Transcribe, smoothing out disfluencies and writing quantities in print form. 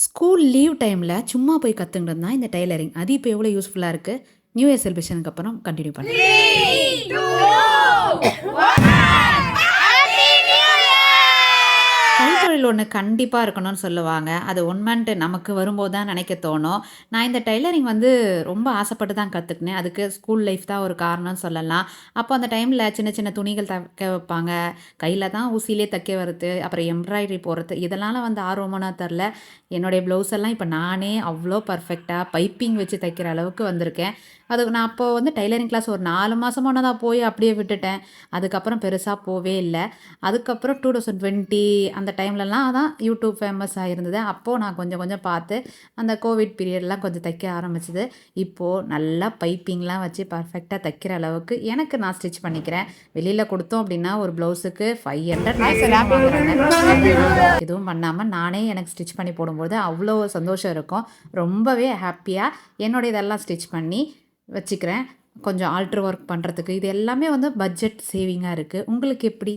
School leave டைமில் சும்மா போய் கற்றுக்கிட்டது தான் இந்த டெய்லரிங். அது இப்போ எவ்வளோ யூஸ்ஃபுல்லாக இருக்குது. நியூ இயர் செலிப்ரேஷனுக்கு அப்புறம் கண்டினியூ பண்ணுறேன். கைத்தொழில் ஒன்று கண்டிப்பாக இருக்கணும்னு சொல்லுவாங்க. அது உண்மைன்ட்டு நமக்கு வரும்போது தான் நினைக்க தோணும். நான் இந்த டெய்லரிங் வந்து ரொம்ப ஆசைப்பட்டு தான் கற்றுக்கினேன். அதுக்கு ஸ்கூல் லைஃப் தான் ஒரு காரணம்னு சொல்லலாம். அப்போ அந்த டைமில் சின்ன சின்ன துணிகள் தைக்க வைப்பாங்க. கையில் தான் ஊசியிலே தைக்க வருது. அப்புறம் எம்ப்ராய்டரி போடுறது இதெல்லாம் வந்து ஆர்வமானா தெரில. என்னுடைய ப்ளவுஸ் எல்லாம் இப்போ நானே அவ்வளோ பர்ஃபெக்டாக பைப்பிங் வச்சு தைக்கிற அளவுக்கு வந்திருக்கேன். அதுக்கு நான் அப்போ வந்து டெய்லரிங் கிளாஸ் ஒரு 4 மாதமான தான் போய் அப்படியே விட்டுட்டேன். அதுக்கப்புறம் பெருசாக போவே இல்லை. அதுக்கப்புறம் 2020 அந்த டைம்லலாம் தான் யூடியூப் ஃபேமஸ் ஆகிருந்தது. அப்போது நான் கொஞ்சம் கொஞ்சம் பார்த்து அந்த கோவிட் பீரியட்லாம் கொஞ்சம் தைக்க ஆரம்பிச்சது. இப்போது நல்லா பைப்பிங்லாம் வச்சு பர்ஃபெக்டாக தைக்கிற அளவுக்கு எனக்கு நான் ஸ்டிச் பண்ணிக்கிறேன். வெளியில் கொடுத்தோம் அப்படின்னா ஒரு ப்ளவுஸுக்கு 500 எதுவும் பண்ணாமல் நானே எனக்கு ஸ்டிச் பண்ணி போடும்போது அவ்வளோ சந்தோஷம் இருக்கும். ரொம்பவே ஹாப்பியாக என்னுடைய இதெல்லாம் ஸ்டிச் பண்ணி வச்சுக்கிறேன். கொஞ்சம் ஆல்ட்ரு ஒர்க் பண்ணுறதுக்கு இது எல்லாமே வந்து பட்ஜெட் சேவிங்காக இருக்குது. உங்களுக்கு எப்படி?